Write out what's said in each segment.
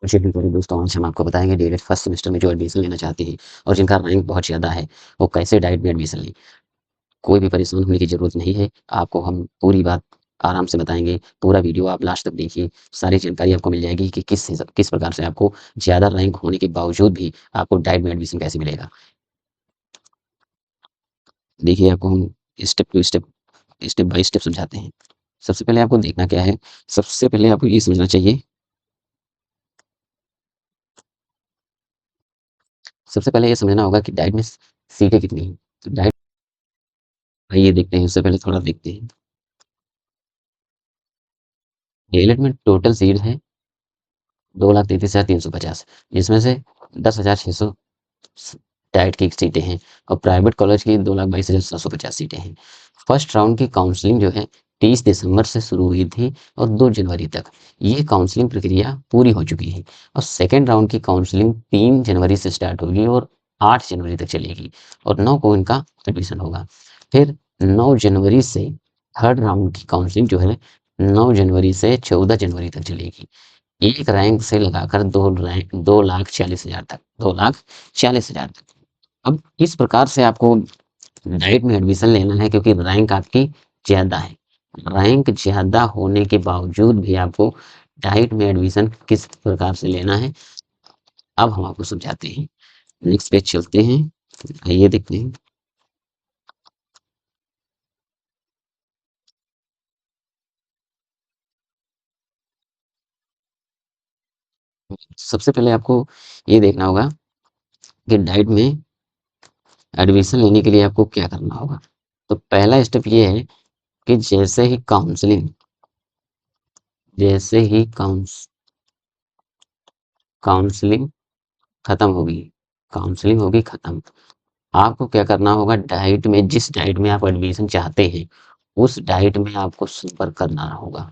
जी बिल्कुल दोस्तों, आज हम आपको बताएँगे डीएलएड फर्स्ट सेमेस्टर में जो एडमिशन लेना चाहते हैं और जिनका रैंक बहुत ज़्यादा है, वो कैसे डाइट में एडमिशन लें। कोई भी परेशान होने की ज़रूरत नहीं है, आपको हम पूरी बात आराम से बताएँगे। पूरा वीडियो आप लास्ट तक देखिए, सारी जानकारी आपको मिल जाएगी कि किस प्रकार से आपको ज़्यादा रैंक होने के बावजूद भी आपको डाइट में एडमिशन कैसे मिलेगा। देखिए, आपको हम step to step, step by step समझाते हैं। सबसे पहले आपको देखना क्या है, सबसे पहले आपको ये समझना चाहिए, सबसे पहले ये समझना होगा कि डाइट में सीटें कितनी हैं। तो डाइट आइए देखते हैं, उससे पहले थोड़ा देखते हैं। डीएलएड में टोटल सीट है 2,33,350, जिसमें से 10,600 डाइट की सीटें हैं और प्राइवेट कॉलेज की 2,22,750 सीटें हैं। फर्स्ट राउंड की काउंसलिंग जो है 30 दिसंबर से शुरू हुई थी और 2 जनवरी तक ये काउंसलिंग प्रक्रिया पूरी हो चुकी है और सेकेंड राउंड की काउंसलिंग 3 जनवरी से स्टार्ट होगी और 8 जनवरी तक चलेगी और 9 को इनका एडमिशन होगा। फिर 9 जनवरी से थर्ड राउंड की काउंसलिंग जो है 9 जनवरी से 14 जनवरी तक चलेगी। एक रैंक से लगाकर 2,40,000 तक, 2,40,000 तक। अब इस प्रकार से आपको डाइट में एडमिशन लेना है क्योंकि रैंक आपकी ज़्यादा है। रैंक ज़्यादा होने के बावजूद भी आपको डाइट में एडमिशन किस प्रकार से लेना है, अब हम आपको समझाते हैं। नेक्स्ट पेज चलते हैं, आइए देखते हैं। सबसे पहले आपको ये देखना होगा कि डाइट में एडमिशन लेने के लिए आपको क्या करना होगा। तो पहला स्टेप ये है कि जैसे ही काउंसलिंग खत्म होगी, काउंसलिंग होगी खत्म, आपको क्या करना होगा, डाइट में जिस डाइट में आप एडमिशन चाहते हैं, उस डाइट में आपको संपर्क करना होगा।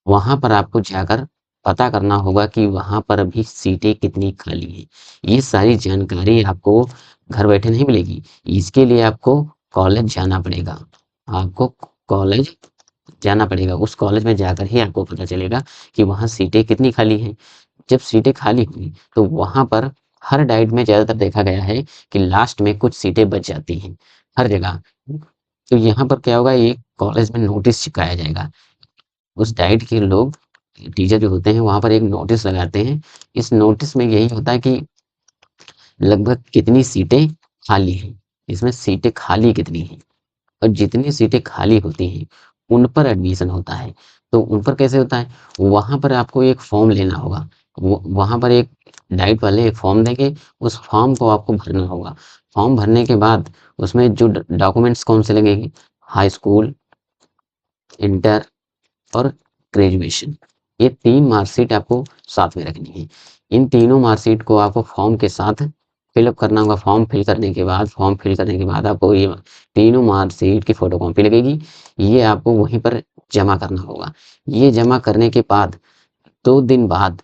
वहाँ पर आपको जाकर पता करना होगा कि वहाँ पर अभी सीटें कितनी खाली हैं। ये सारी जानकारी आपको घर बैठे नहीं मिलेगी, इसके लिए आपको कॉलेज जाना पड़ेगा। आपको कॉलेज जाना पड़ेगा, उस कॉलेज में जाकर ही आपको पता चलेगा कि वहाँ सीटें कितनी खाली हैं। जब सीटें खाली हुई, तो वहाँ पर हर डाइट में ज़्यादातर देखा गया है कि लास्ट में कुछ सीटें बच जाती हैं, हर जगह। तो यहाँ पर क्या होगा, एक कॉलेज में नोटिस चिपकाया जाएगा। उस डाइट के लोग, टीचर जो होते हैं, वहाँ पर एक नोटिस लगाते हैं। इस नोटिस में यही होता है कि लगभग कितनी सीटें खाली हैं, इसमें सीटें खाली कितनी हैं। और जितनी सीटें खाली होती हैं, उन पर एडमिशन होता है। तो उन पर कैसे होता है? वहाँ पर आपको एक फॉर्म लेना होगा। वहाँ पर एक डाइट वाले एक फॉर्म देंगे, उस फॉर्म को आपको भरना होगा। फॉर्म भरने के बाद उसमें जो डॉक्यूमेंट्स कौन से लगेंगे? हाई स्कूल, इंटर और ग्रेजुएशन, ये 3 मार्कशीट आपको साथ में रखनी है। इन तीनों मार्कशीट को आपको फॉर्म के साथ फिलअप करना होगा। फॉर्म फिल करने के बाद आपको ये तीनों मार्कशीट की फ़ोटोकॉपी लगेगी। ये आपको वहीं पर जमा करना होगा। ये जमा करने के बाद 2 दिन बाद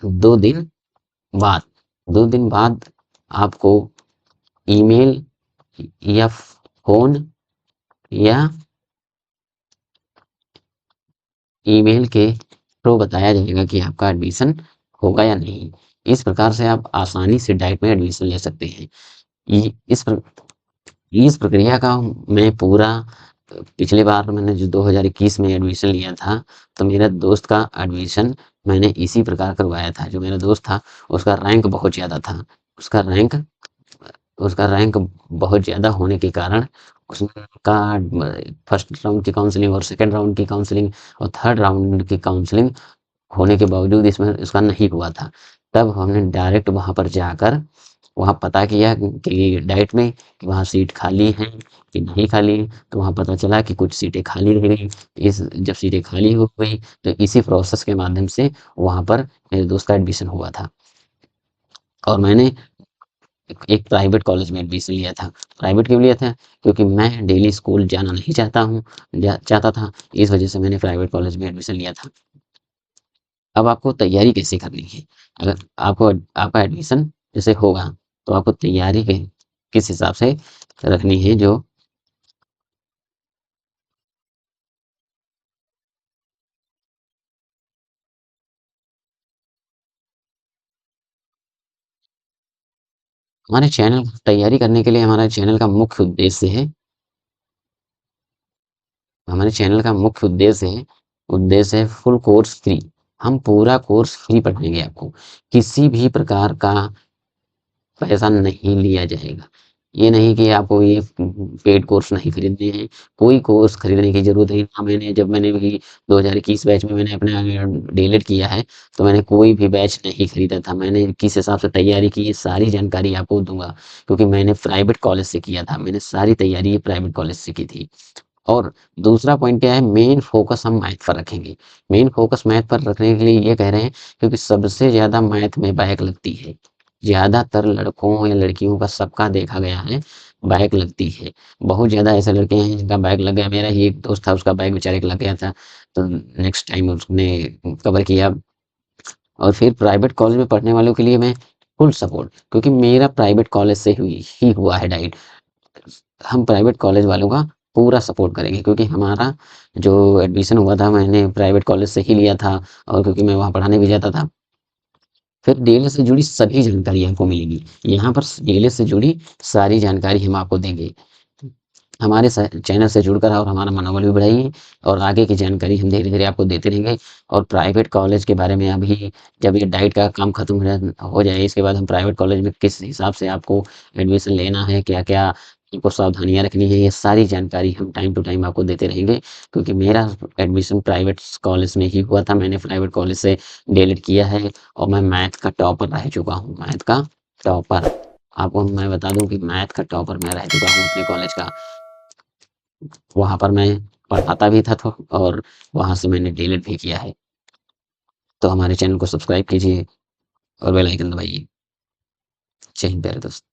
2 दिन बाद 2 दिन बाद आपको ईमेल या फ़ोन या ईमेल के थ्रू बताया जाएगा कि आपका एडमिशन होगा या नहीं। इस प्रकार से आप आसानी से डाइट में एडमिशन ले सकते हैं। ये इस प्रक्रिया का मैं पूरा पिछली बार मैंने जो 2021 में एडमिशन लिया था, तो मेरा दोस्त का एडमिशन मैंने इसी प्रकार करवाया था। जो मेरा दोस्त था, उसका रैंक बहुत ज़्यादा था। उसका रैंक उसका रैंक बहुत ज़्यादा होने के कारण उसका फर्स्ट राउंड की काउंसलिंग और सेकंड राउंड की काउंसलिंग और थर्ड राउंड की काउंसलिंग होने के बावजूद इसमें उसका नहीं हुआ था। तब हमने डायरेक्ट वहाँ पर जाकर वहाँ पता किया कि डाइट में कि वहाँ सीट खाली है कि नहीं खाली है, तो वहाँ पता चला कि कुछ सीटें खाली रह गई। इस जब सीटें खाली हो गई, तो इसी प्रोसेस के माध्यम से वहाँ पर मेरे दोस्त का एडमिशन हुआ था और मैंने एक प्राइवेट कॉलेज में एडमिशन लिया था। प्राइवेट क्यों लिया था? क्योंकि मैं डेली स्कूल जाना नहीं चाहता था, इस वजह से मैंने प्राइवेट कॉलेज में एडमिशन लिया था। अब आपको तैयारी कैसे करनी है? अगर आपको आपका एडमिशन जैसे होगा, तो आपको तैयारी के किस हिसाब से रखनी है, जो हमारे चैनल तैयारी करने के लिए हमारा चैनल का मुख्य उद्देश्य है हमारे चैनल का मुख्य उद्देश्य है फुल कोर्स फ्री। हम पूरा कोर्स फ्री पढ़ाएँगे आपको। किसी भी प्रकार का पैसा नहीं लिया जाएगा। ये नहीं कि आपको ये पेड कोर्स नहीं खरीदने हैं, कोई कोर्स खरीदने की ज़रूरत नहीं। हाँ, मैंने भी 2021 बैच में मैंने अपना डीएलएड किया है, तो मैंने कोई भी बैच नहीं खरीदा था। मैंने किस हिसाब से तैयारी की, ये सारी जानकारी आपको दूँगा, क्योंकि मैंने प्राइवेट कॉलेज से किया था। मैंने सारी तैयारी ये प्राइवेट कॉलेज से की थी। और दूसरा पॉइंट क्या है, मेन फ़ोकस हम मैथ पर रखेंगे। मेन फ़ोकस मैथ पर रखने के लिए ये कह रहे हैं, क्योंकि सबसे ज़्यादा मैथ में बैक लगती है। ज़्यादातर लड़कों या लड़कियों का सबका देखा गया है, बैक लगती है। बहुत ज़्यादा ऐसे लड़के हैं जिनका बैक लग गया। मेरा ही एक दोस्त था, उसका बैक बेचारे का लग गया था, तो नेक्स्ट टाइम उसने कवर किया। और फिर प्राइवेट कॉलेज में पढ़ने वालों के लिए मैं फुल सपोर्ट, क्योंकि मेरा प्राइवेट कॉलेज से ही हुआ है डाइट। हम प्राइवेट कॉलेज वालों का पूरा सपोर्ट करेंगे, क्योंकि हमारा जो एडमिशन हुआ था मैंने प्राइवेट कॉलेज से ही लिया था, और क्योंकि मैं वहाँ पढ़ाने भी जाता था। फिर डीएलएड से जुड़ी सभी जानकारी आपको मिलेगी। यहाँ पर डीएलएड से जुड़ी सारी जानकारी हम आपको देंगे। हमारे चैनल से जुड़कर और हमारा मनोबल भी बढ़ाइए, और आगे की जानकारी हम धीरे धीरे आपको देते रहेंगे। और प्राइवेट कॉलेज के बारे में अभी, जब ये डाइट का काम खत्म हो जाए, इसके बाद हम प्राइवेट कॉलेज में किस हिसाब से आपको एडमिशन लेना है, क्या क्या आपको सावधानियां रखनी है, ये सारी जानकारी हम टाइम टू टाइम आपको देते रहेंगे। क्योंकि मेरा एडमिशन प्राइवेट कॉलेज में ही हुआ था, मैंने प्राइवेट कॉलेज से डीएलएड किया है, और मैं मैथ का टॉपर रह चुका हूँ। मैथ का टॉपर, आपको मैं बता दूं कि मैथ का टॉपर मैं रह चुका हूँ अपने कॉलेज का। वहाँ पर मैं पढ़ाता भी था, तो और वहाँ से मैंने डीएलएड भी किया है। तो हमारे चैनल को सब्सक्राइब कीजिए और बेल आइकन दबाइए। जय हिंद प्यारे दोस्त।